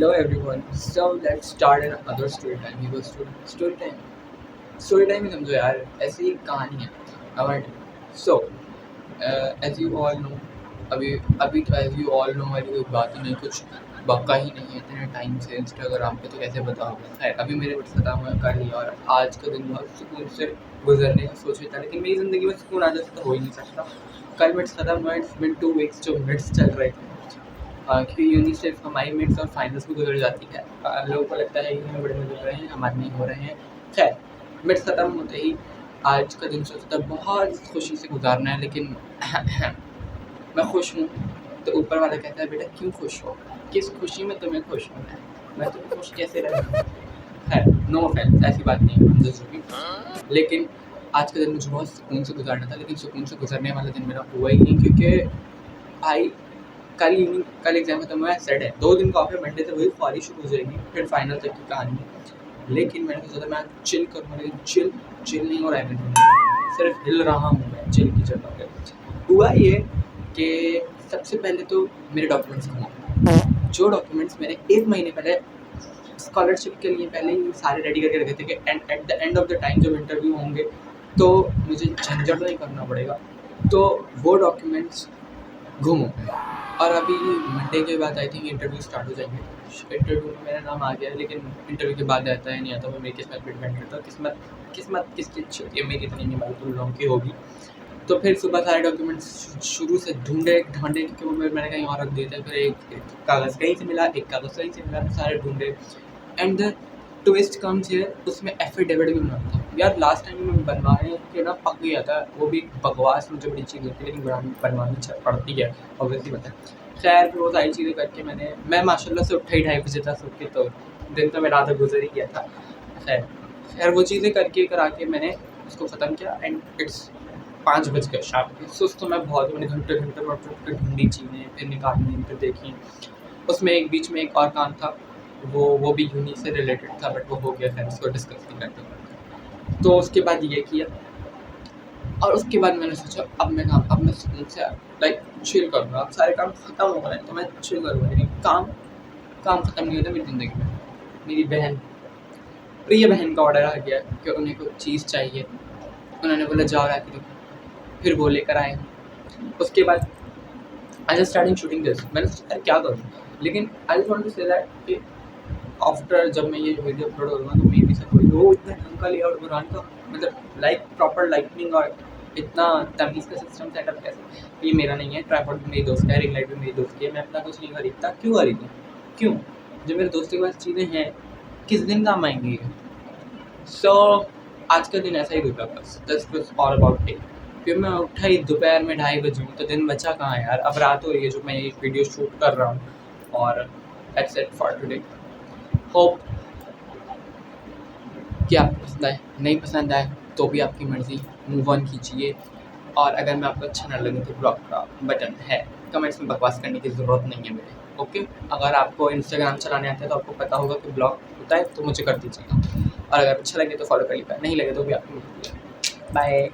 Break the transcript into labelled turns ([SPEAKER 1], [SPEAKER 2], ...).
[SPEAKER 1] Hello everyone. So let's start another story time. He was story time. Story time ही समझो यार, ऐसी एक कहानी है. Alright. So as you all know, अभी अभी तो as you all know वाली कोई बात ही नहीं, कुछ बका ही नहीं है इतने टाइम से इंस्टाग्राम पे, तो कैसे बताओगे. खैर अभी मेरे कुछ खत्म हुआ कर लिया और आज का दिन बहुत सुकून से गुजरने का सोच रहा था, लेकिन मेरी ज़िंदगी में सुकून आ जाता तो हो ही नहीं सकता. कल मिट्स खत्म हुआ. इट्स बिन 2 weeks जो मिट्स चल रहे थे, क्योंकि यूनी सिर्फ हमारी मिड्स और फाइनल्स में गुजर जाती है. लोगों को लगता है कि हमें बड़े गुजर रहे हैं, हमारे नहीं हो रहे हैं. खैर मिड्स ख़त्म होते ही आज का दिन सोचता बहुत खुशी से गुजारना है, लेकिन मैं खुश हूँ तो ऊपर वाला कहता है बेटा क्यों खुश हो, किस खुशी में तुम्हें खुश होना है, मैं तुम्हें खुश कैसे रहूँ. खैर नो ऑफेंस, ऐसी बात नहीं है, लेकिन आज का दिन मुझे बहुत सुकून से गुजारना था, लेकिन सुकून से गुजरने वाला दिन मेरा हुआ ही नहीं, क्योंकि भाई कल एग्जाम खत्म हुआ है. सेट है 2 दिन का ऑफ है, मंडे से वही ख्वारी शुरू हो जाएगी, फिर फाइनल तक की कहानी. लेकिन मैंने सोचा था मैं चिल करूँगा, लेकिन चिल नहीं हो रहा है, सिर्फ हिल रहा हूँ मैं चिल की जगह पे. हुआ ये कि सबसे पहले तो मेरे डॉक्यूमेंट्स खत्म. जो डॉक्यूमेंट्स मैंने 1 महीने पहले स्कॉलरशिप के लिए पहले ही सारे रेडी करके रखे थे कि at the end of the time जब इंटरव्यू होंगे तो मुझे झंझट नहीं करना पड़ेगा, तो वो डॉक्यूमेंट्स गुम हो गए. और अभी मंडे के बाद आई थिंक इंटरव्यू स्टार्ट हो जाएंगे. इंटरव्यू में मेरा नाम आ गया है, लेकिन इंटरव्यू के बाद आता है नहीं आता, वो मेरी किस्मत पर डिपेंड करता है. किस्मत किसकी अच्छी होती है, मेरी इतनी नहीं मालूम, तुम लोगों की होगी. तो फिर सुबह सारे डॉक्यूमेंट्स शुरू से ढूंढे क्योंकि वो मैंने कहीं और रख दिए थे. फिर एक कागज़ कहीं से मिला, एक कागज़ कहीं से मिला, सारे ढूंढे. And the twist comes here, उसमें एफिडेविट भी बनाना था यार. लास्ट टाइम मैं बनवाने के ना पक गया था, वो भी बकवास मुझे बड़ी चीज़ होती है, लेकिन बनवानी पड़ती है ऑब्वियसली पता है. खैर फिर वो सारी चीज़ें करके मैं माशाल्लाह से उठा ही 2:30 बजे था सो के, तो दिन तो मेरा आधा गुजर ही गया था. खैर वो चीज़ें करके करा के मैंने उसको ख़त्म किया. एंड इट्स 5 बज गए शाम के. सुस्त तो मैं बहुत, मैंने घंटे ढूंढी चीज़ें, फिर निकालनी, फिर देखी. उसमें एक बीच में एक और काम था, वो भी यूनी से रिलेटेड था, बट वो हो गया. खैर उसको डिस्कस नहीं करते. तो उसके बाद ये किया, और उसके बाद मैंने सोचा अब मैं सुकून से लाइक चिल करूँगा. अब सारे काम ख़त्म हो गए तो मैं चिल करूँगा, लेकिन काम ख़त्म नहीं होता मेरी ज़िंदगी में. मेरी प्रिय बहन का ऑर्डर आ गया कि उन्हें कुछ चीज़ चाहिए. उन्होंने बोला जाओ ला के दो, फिर वो लेकर आए. उसके बाद I just starting shooting this. मैंने सोचा क्या करूँ, लेकिन I just want to say that कि आफ्टर जब मैं ये वीडियो अपलोड करूँगा तो मे बी सब वो इतना ढंग का लेआउट बनाने का, मतलब लाइक प्रॉपर लाइटनिंग और इतना तमीज़ का सिस्टम सेटअप कैसे. ये मेरा नहीं है, ट्राइपॉड भी मेरी दोस्त का है, रिंग लाइट भी मेरी दोस्त की है. मैं अपना कुछ नहीं खरीदता. क्यों खरीदूँ, क्यों, जब मेरे दोस्तों के पास चीज़ें हैं किस दिन काम आएंगी. सो आज का दिन ऐसा ही गुजरा बस. That's was all about it. फिर मैं उठा ही दोपहर में 2:30 बजे हूँ, तो दिन बचा कहाँ यार. अब रात हो रही है जो मैं ये वीडियो शूट कर रहा हूँ. और that's it for today. Hope कि आपको पसंद आए, नहीं पसंद आए तो भी आपकी मर्ज़ी, मूव ऑन कीजिए. और अगर मैं आपको अच्छा ना लगे तो ब्लॉक का बटन है, कमेंट्स में बकवास करने की ज़रूरत नहीं है मेरे. ओके, अगर आपको इंस्टाग्राम चलाने आता है तो आपको पता होगा कि ब्लॉक होता है, तो मुझे कर दीजिएगा. और अगर अच्छा लगे तो फॉलो कर लीजिएगा, नहीं लगे तो भी आपको बाय.